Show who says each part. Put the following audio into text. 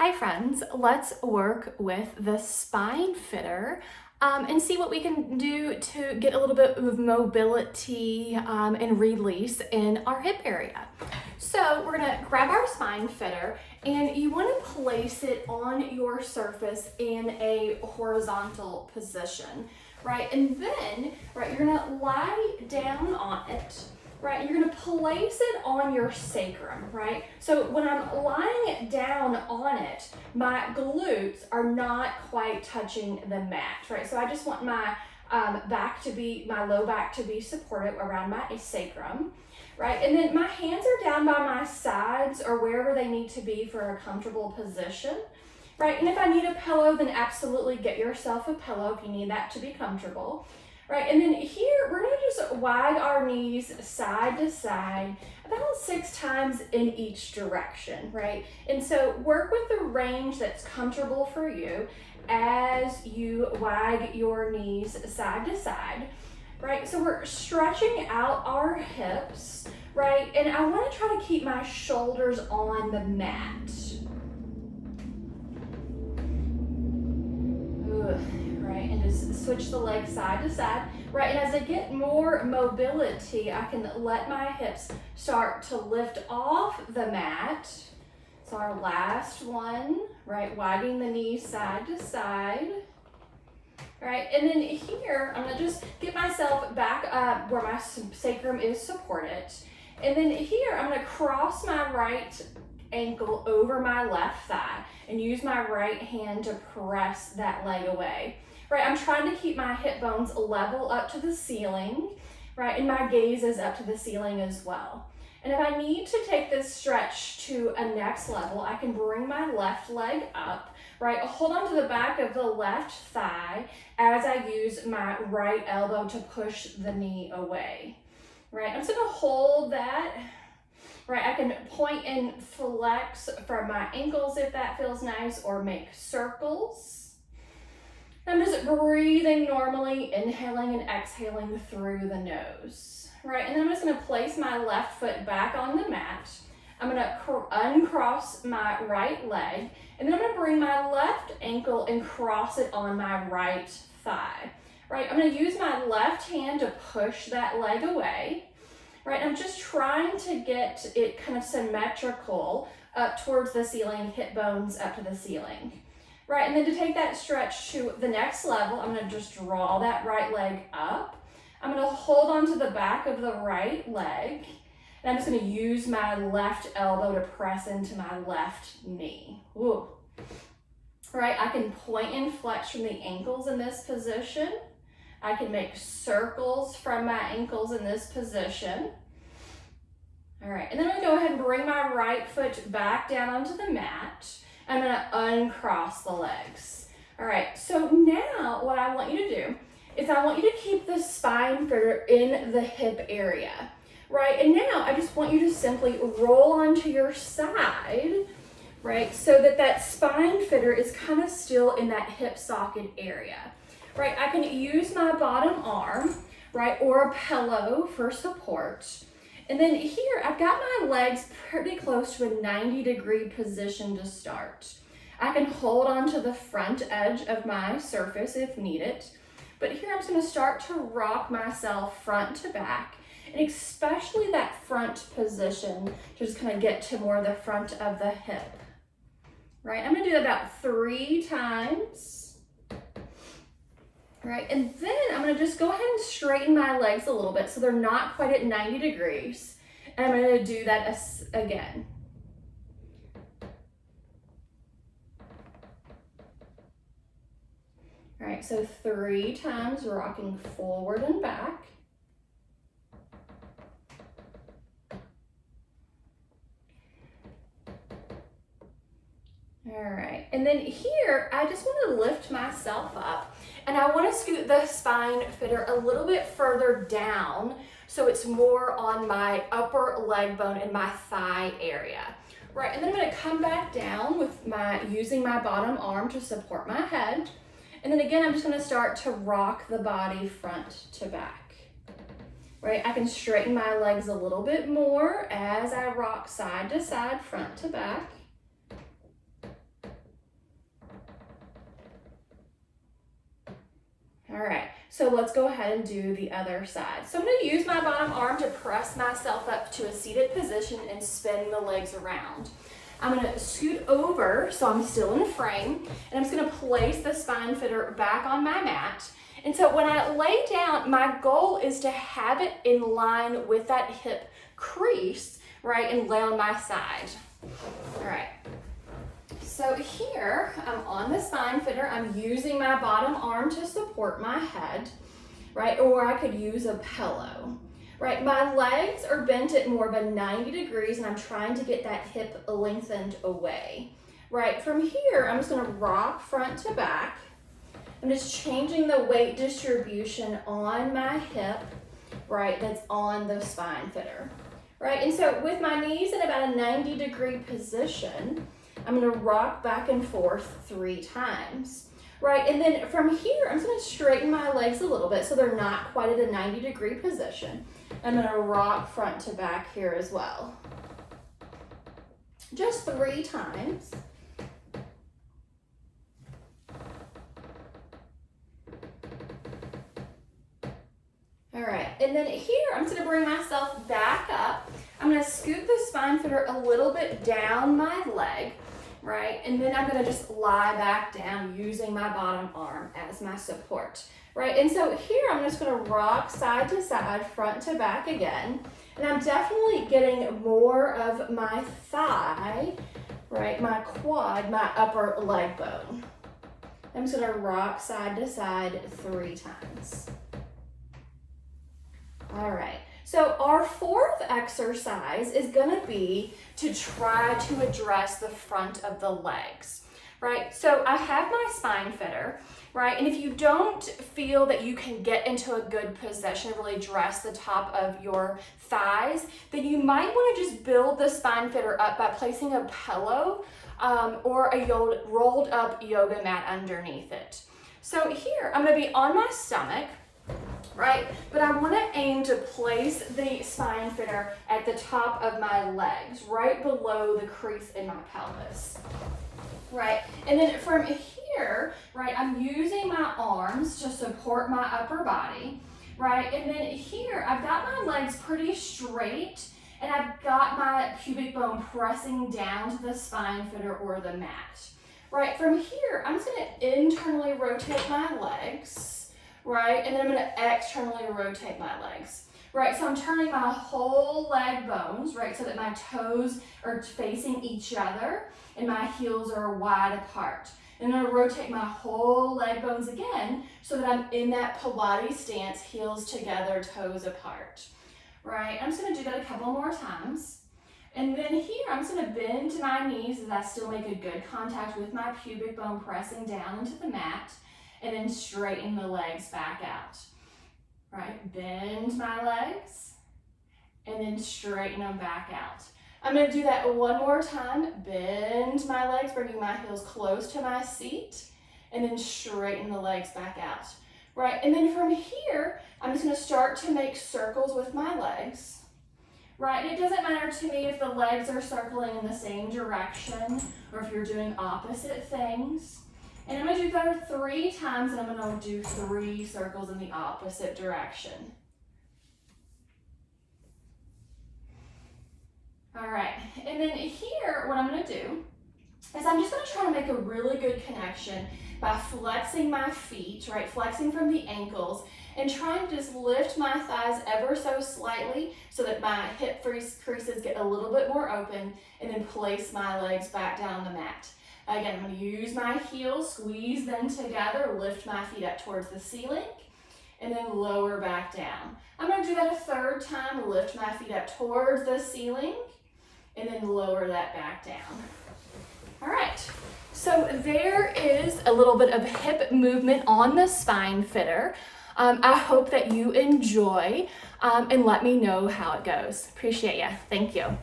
Speaker 1: Hi friends, let's work with the SpineFitter and see what we can do to get a little bit of mobility and release in our hip area. So we're gonna grab our SpineFitter and you wanna place it on your surface in a horizontal position, right? And then, right, you're gonna lie down on it. Right, you're gonna place it on your sacrum, right? So when I'm lying down on it, my glutes are not quite touching the mat, right? So I just want my my low back to be supported around my sacrum, right? And then my hands are down by my sides or wherever they need to be for a comfortable position, right? And if I need a pillow, then absolutely get yourself a pillow if you need that to be comfortable. Right, and then here we're gonna just wag our knees side to side about 6 times in each direction, right? And so work with the range that's comfortable for you as you wag your knees side to side, right? So we're stretching out our hips, right? And I wanna try to keep my shoulders on the mat. Right, and just switch the legs side to side, right? And as I get more mobility, I can let my hips start to lift off the mat. So our last one, right, wagging the knees side to side. Right, and then here, I'm gonna just get myself back up where my sacrum is supported. And then here, I'm gonna cross my right ankle over my left thigh and use my right hand to press that leg away. Right, I'm trying to keep my hip bones level up to the ceiling, right, and my gaze is up to the ceiling as well. And if I need to take this stretch to a next level, I can bring my left leg up, right, hold on to the back of the left thigh as I use my right elbow to push the knee away, right. I'm just gonna hold that. Right, I can point and flex from my ankles if that feels nice, or make circles. I'm just breathing normally, inhaling and exhaling through the nose. Right, and then I'm just gonna place my left foot back on the mat. I'm gonna uncross my right leg, and then I'm gonna bring my left ankle and cross it on my right thigh. Right, I'm gonna use my left hand to push that leg away. Right, I'm just trying to get it kind of symmetrical up towards the ceiling, hip bones up to the ceiling. Right, and then to take that stretch to the next level, I'm gonna just draw that right leg up. I'm gonna hold on to the back of the right leg, and I'm just gonna use my left elbow to press into my left knee. Ooh. Right, I can point and flex from the ankles in this position. I can make circles from my ankles in this position. All right, and then I'm gonna go ahead and bring my right foot back down onto the mat. I'm gonna uncross the legs. All right, so now what I want you to do is I want you to keep the SpineFitter in the hip area, right? And now I just want you to simply roll onto your side, right? So that that SpineFitter is kind of still in that hip socket area. Right, I can use my bottom arm, right, or a pillow for support. And then here, I've got my legs pretty close to a 90-degree position to start. I can hold on to the front edge of my surface if needed. But here, I'm just gonna start to rock myself front to back, and especially that front position to just kind of get to more the front of the hip. Right, I'm gonna do that about 3 times. Right, and then I'm gonna just go ahead and straighten my legs a little bit so they're not quite at 90 degrees. And I'm gonna do that again. All right, so 3 times rocking forward and back. All right, and then here, I just want to lift myself up, and I want to scoot the SpineFitter a little bit further down so it's more on my upper leg bone and my thigh area. Right, and then I'm going to come back down with using my bottom arm to support my head. And then again, I'm just going to start to rock the body front to back. Right, I can straighten my legs a little bit more as I rock side to side, front to back. All right, so let's go ahead and do the other side. So I'm going to use my bottom arm to press myself up to a seated position and spin the legs around. I'm going to scoot over so I'm still in frame, and I'm just going to place the SpineFitter back on my mat. And so when I lay down, my goal is to have it in line with that hip crease, right, and lay on my side. All right. So here, I'm on the SpineFitter. I'm using my bottom arm to support my head, right? Or I could use a pillow, right? My legs are bent at more of a 90 degrees, and I'm trying to get that hip lengthened away, right? From here, I'm just gonna rock front to back. I'm just changing the weight distribution on my hip, right? That's on the SpineFitter, right? And so with my knees in about a 90-degree position, I'm going to rock back and forth 3 times, right? And then from here, I'm just going to straighten my legs a little bit so they're not quite at a 90-degree position. I'm going to rock front to back here as well. Just 3 times. All right, and then here, I'm just going to bring myself back up. I'm going to scoot the SpineFitter a little bit down my leg, right? And then I'm going to just lie back down using my bottom arm as my support, right? And so here, I'm just going to rock side to side, front to back again. And I'm definitely getting more of my thigh, right? My quad, my upper leg bone. I'm just going to rock side to side 3 times. All right, so our 4th exercise is gonna be to try to address the front of the legs, right? So I have my SpineFitter, right? And if you don't feel that you can get into a good position, really dress the top of your thighs, then you might wanna just build the SpineFitter up by placing a pillow or a rolled up yoga mat underneath it. So here, I'm gonna be on my stomach, right? But I want to aim to place the SpineFitter at the top of my legs, right below the crease in my pelvis, right? And then from here, right, I'm using my arms to support my upper body, right? And then here, I've got my legs pretty straight, and I've got my pubic bone pressing down to the SpineFitter or the mat, right? From here, I'm just going to internally rotate my legs, right? And then I'm going to externally rotate my legs, right? So I'm turning my whole leg bones, right? So that my toes are facing each other and my heels are wide apart. And I'm going to rotate my whole leg bones again so that I'm in that Pilates stance, heels together, toes apart, right? I'm just going to do that a couple more times. And then here, I'm just going to bend to my knees as I still make a good contact with my pubic bone pressing down into the mat. And then straighten the legs back out, right? Bend my legs, and then straighten them back out. I'm gonna do that one more time. Bend my legs, bringing my heels close to my seat, and then straighten the legs back out, right? And then from here, I'm just gonna start to make circles with my legs, right? And it doesn't matter to me if the legs are circling in the same direction or if you're doing opposite things. And I'm going to do that 3 times, and I'm going to do 3 circles in the opposite direction. All right, and then here, what I'm going to do is I'm just going to try to make a really good connection by flexing my feet, right? Flexing from the ankles and trying to just lift my thighs ever so slightly so that my hip creases get a little bit more open, and then place my legs back down on the mat. Again, I'm going to use my heels, squeeze them together, lift my feet up towards the ceiling, and then lower back down. I'm going to do that a 3rd time, lift my feet up towards the ceiling, and then lower that back down. All right, so there is a little bit of hip movement on the SpineFitter. I hope that you enjoy, and let me know how it goes. Appreciate you. Thank you.